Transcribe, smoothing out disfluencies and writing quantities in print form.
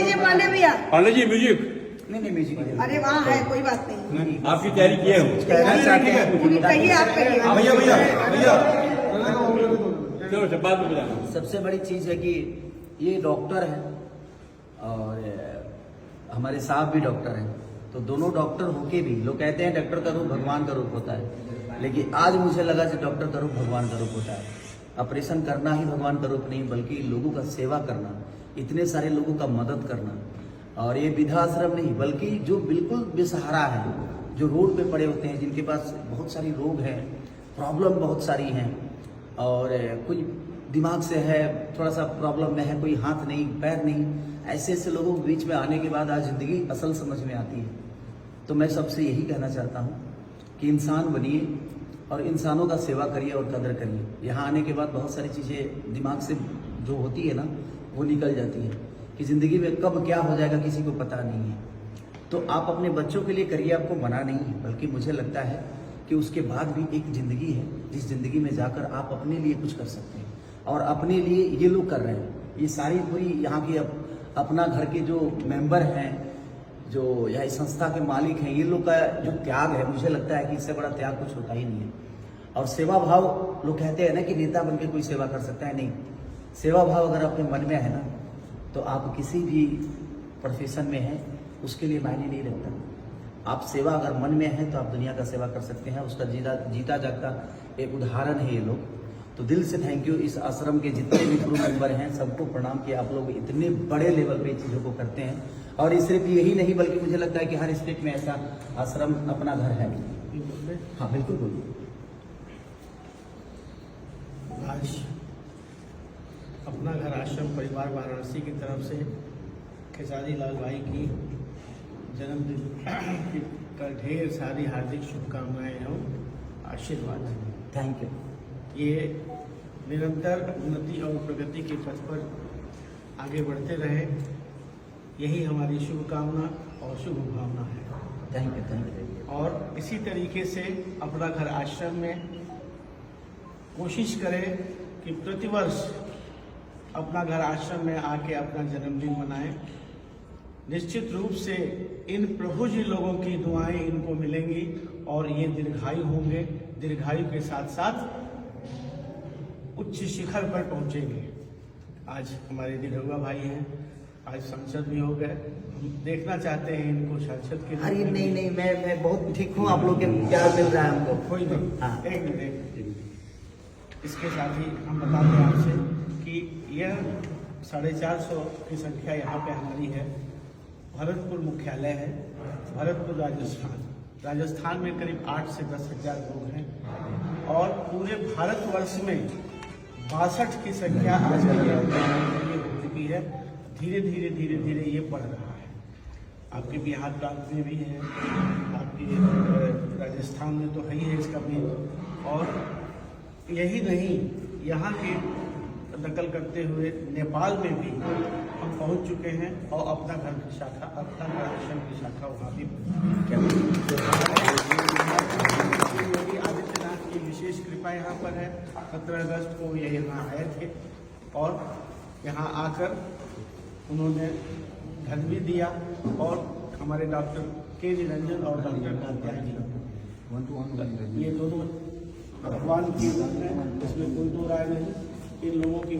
लीजिए पांडे भैया। पांडे जी म्यूजिक। नहीं म्यूजिक अरे वहाँ है, कोई बात नहीं। आपकी तैयारी किए हो? पूरी कहिए, आप कहिए। भैया भैया भैया चलो जब बाद में बताना। सबसे बड़ी चीज है कि ये डॉक्टर है और हमारे साहब भी डॉक्टर हैं, तो दोनों डॉक्टर होके भी लोग कहते हैं डॉक्टर का रूप भगवान का रूप होता है, लेकिन आज मुझे लगा कि डॉक्टर का रूप भगवान का रूप होता है। ऑपरेशन करना ही भगवान का रूप नहीं, बल्कि लोगों का सेवा करना, इतने सारे लोगों का मदद करना। और ये वृद्धाश्रम नहीं, बल्कि जो बिल्कुल बेसहारा है, जो रोड पे पड़े होते हैं, जिनके पास बहुत सारी रोग हैं, प्रॉब्लम बहुत सारी हैं, और कोई दिमाग से है, थोड़ा सा प्रॉब्लम में है, कोई हाथ नहीं पैर नहीं, ऐसे ऐसे लोगों के बीच में आने के बाद आज ज़िंदगी असल समझ में आती है। तो मैं सबसे यही कहना चाहता हूँ कि इंसान बनिए और इंसानों का सेवा करिए और कदर करिए। यहाँ आने के बाद बहुत सारी चीज़ें दिमाग से जो होती है ना, वो निकल जाती है कि ज़िंदगी में कब क्या हो जाएगा किसी को पता नहीं है। तो आप अपने बच्चों के लिए करिए, आपको मना नहीं है, बल्कि मुझे लगता है कि उसके बाद भी एक ज़िंदगी है, जिस ज़िंदगी में जाकर आप अपने लिए कुछ कर सकते हैं, और अपने लिए ये लोग कर रहे हैं। ये सारी पूरी यहाँ की अपना घर के जो मेंबर हैं, जो यहाँ इस संस्था के मालिक हैं, ये लोग का जो त्याग है, मुझे लगता है कि इससे बड़ा त्याग कुछ होता ही नहीं है। और सेवा भाव, लोग कहते हैं ना कि नेता बनकर कोई सेवा कर सकता है, नहीं। सेवा भाव अगर अपने मन में है ना, तो आप किसी भी प्रोफेशन में हैं, उसके लिए मायने नहीं रखता। आप सेवा अगर मन में है तो आप दुनिया का सेवा कर सकते हैं। उसका जीता जागता एक उदाहरण है ये लोग। तो दिल से थैंक यू। इस आश्रम के जितने भी क्रू मेंबर हैं, सबको प्रणाम कि आप लोग इतने बड़े लेवल पे चीज़ों को करते हैं। और सिर्फ यही नहीं, बल्कि मुझे लगता है कि हर स्टेट में ऐसा आश्रम अपना घर है। हाँ बिल्कुल बोलिए। आज अपना घर आश्रम परिवार वाराणसी की तरफ से खेसारी लाल भाई की जन्मदिन का ढेर सारी हार्दिक शुभकामनाएं एवं आशीर्वाद। Thank you. ये निरंतर उन्नति और प्रगति के पथ पर आगे बढ़ते रहे, यही हमारी शुभकामना और शुभ भावना है। Thank you. और इसी तरीके से अपना घर आश्रम में कोशिश करें कि प्रतिवर्ष अपना घर आश्रम में आके अपना जन्मदिन मनाएं। निश्चित रूप से इन प्रभु जी लोगों की दुआएं इनको मिलेंगी और ये दीर्घायु होंगे, दीर्घायु के साथ साथ उच्च शिखर पर पहुंचेंगे। आज हमारे निरहुआ भाई हैं, आज सांसद भी हो गए, हम देखना चाहते हैं इनको सांसद के। अरे नहीं, मैं बहुत ठीक हूँ, आप लोग के प्यार मिल रहा है हमको। कोई नहीं। हाँ। एक मिनट। इसके साथ ही हम बताते हैं आपसे कि यह 450 की संख्या यहाँ पे हमारी है। भरतपुर मुख्यालय है, भरतपुर राजस्थान में करीब 8 से 10 हज़ार लोग हैं, और पूरे भारतवर्ष में 62 की संख्या आज हो चुकी है। धीरे धीरे ये बढ़ रहा है। आपके बिहार प्रांत में भी है, आपके राजस्थान में तो है ही है इसका भी, और यही नहीं, यहाँ के नकल करते हुए नेपाल में भी हम पहुँच चुके हैं, और अपना घर की शाखा, अपना घर आश्रम की शाखा वहाँ भी योगी आदित्यनाथ की विशेष कृपा यहाँ पर है। 17 अगस्त को ये यहाँ आए थे और यहाँ आकर उन्होंने धन भी दिया, और हमारे डॉक्टर के निरंजन और डॉक्टर कांत्या जी, ये दोनों भगवान की, इसमें कोई दो राय नहीं। इन लोगों की